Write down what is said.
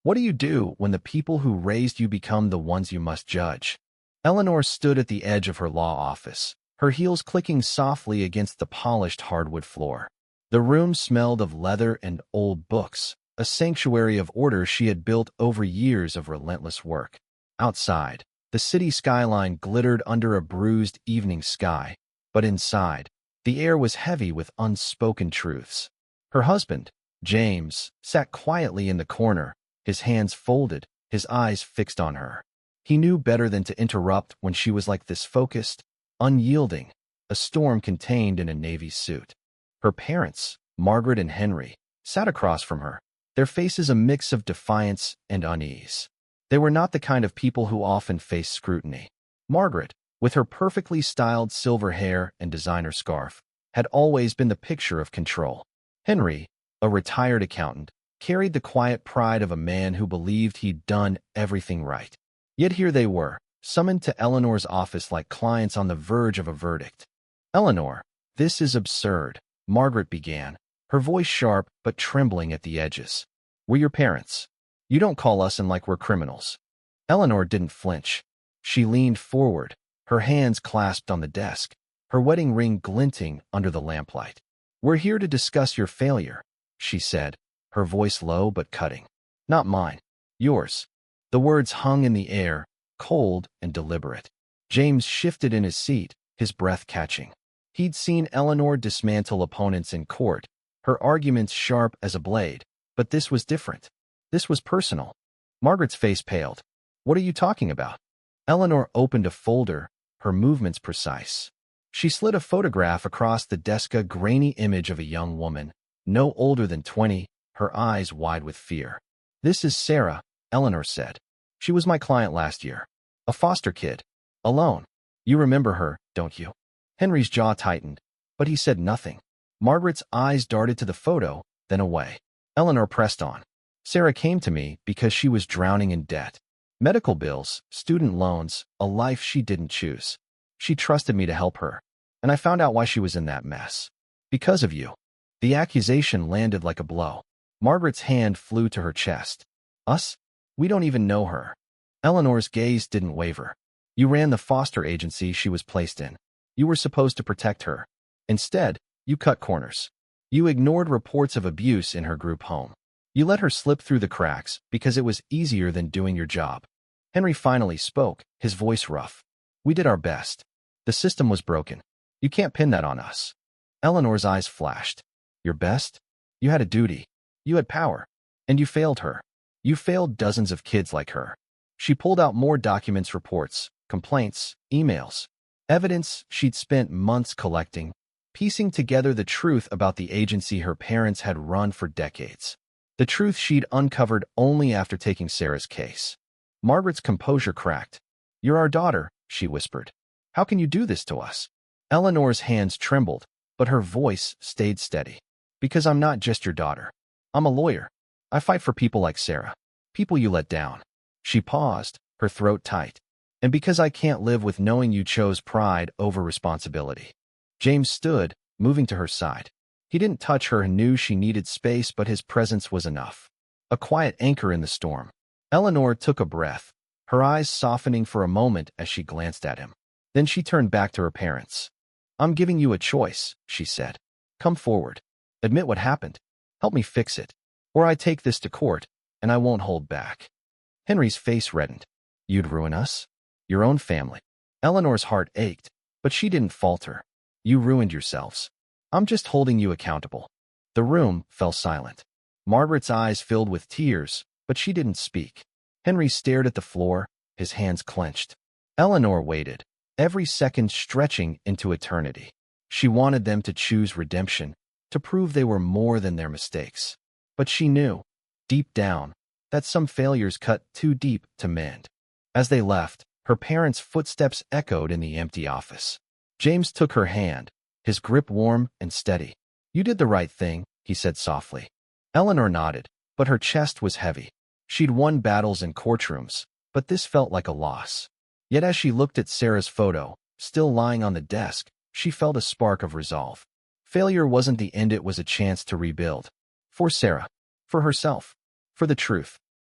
What do you do when the people who raised you become the ones you must judge? Eleanor stood at the edge of her law office, her heels clicking softly against the polished hardwood floor. The room smelled of leather and old books, a sanctuary of order she had built over years of relentless work. Outside, the city skyline glittered under a bruised evening sky, but inside, the air was heavy with unspoken truths. Her husband, James, sat quietly in the corner, his hands folded, his eyes fixed on her. He knew better than to interrupt when she was like this, focused, unyielding, a storm contained in a navy suit. Her parents, Margaret and Henry, sat across from her, their faces a mix of defiance and unease. They were not the kind of people who often face scrutiny. Margaret, with her perfectly styled silver hair and designer scarf, had always been the picture of control. Henry, a retired accountant, carried the quiet pride of a man who believed he'd done everything right. Yet here they were, summoned to Eleanor's office like clients on the verge of a verdict. "Eleanor, this is absurd," Margaret began, her voice sharp but trembling at the edges. "We're your parents. You don't call us in like we're criminals." Eleanor didn't flinch. She leaned forward, her hands clasped on the desk, her wedding ring glinting under the lamplight. "We're here to discuss your failure," she said, her voice low but cutting. "Not mine. Yours." The words hung in the air, cold and deliberate. James shifted in his seat, his breath catching. He'd seen Eleanor dismantle opponents in court, her arguments sharp as a blade, but this was different. This was personal. Margaret's face paled. "What are you talking about?" Eleanor opened a folder, her movements precise. She slid a photograph across the desk, a grainy image of a young woman, no older than 20, her eyes wide with fear. "This is Sarah," Eleanor said. "She was my client last year. A foster kid. Alone. You remember her, don't you?" Henry's jaw tightened, but he said nothing. Margaret's eyes darted to the photo, then away. Eleanor pressed on. "Sarah came to me because she was drowning in debt. Medical bills, student loans, a life she didn't choose. She trusted me to help her, and I found out why she was in that mess. Because of you." The accusation landed like a blow. Margaret's hand flew to her chest. "Us? We don't even know her." Eleanor's gaze didn't waver. "You ran the foster agency she was placed in. You were supposed to protect her. Instead, you cut corners. You ignored reports of abuse in her group home. You let her slip through the cracks because it was easier than doing your job." Henry finally spoke, his voice rough. "We did our best. The system was broken. You can't pin that on us." Eleanor's eyes flashed. "Your best? You had a duty. You had power. And you failed her. You failed dozens of kids like her." She pulled out more documents, reports, complaints, emails, evidence she'd spent months collecting, piecing together the truth about the agency her parents had run for decades. The truth she'd uncovered only after taking Sarah's case. Margaret's composure cracked. "You're our daughter," she whispered. "How can you do this to us?" Eleanor's hands trembled, but her voice stayed steady. "Because I'm not just your daughter. I'm a lawyer. I fight for people like Sarah. People you let down." She paused, her throat tight. "And because I can't live with knowing you chose pride over responsibility." James stood, moving to her side. He didn't touch her and knew she needed space, but his presence was enough. A quiet anchor in the storm. Eleanor took a breath, her eyes softening for a moment as she glanced at him. Then she turned back to her parents. "I'm giving you a choice," she said. "Come forward. Admit what happened. Help me fix it. Or I take this to court, and I won't hold back." Henry's face reddened. "You'd ruin us? Your own family?" Eleanor's heart ached, but she didn't falter. "You ruined yourselves. I'm just holding you accountable." The room fell silent. Margaret's eyes filled with tears, but she didn't speak. Henry stared at the floor, his hands clenched. Eleanor waited, every second stretching into eternity. She wanted them to choose redemption, to prove they were more than their mistakes. But she knew, deep down, that some failures cut too deep to mend. As they left, her parents' footsteps echoed in the empty office. James took her hand, his grip warm and steady. "You did the right thing," he said softly. Eleanor nodded, but her chest was heavy. She'd won battles in courtrooms, but this felt like a loss. Yet as she looked at Sarah's photo, still lying on the desk, she felt a spark of resolve. Failure wasn't the end, it was a chance to rebuild. For Sarah. For herself. For the truth.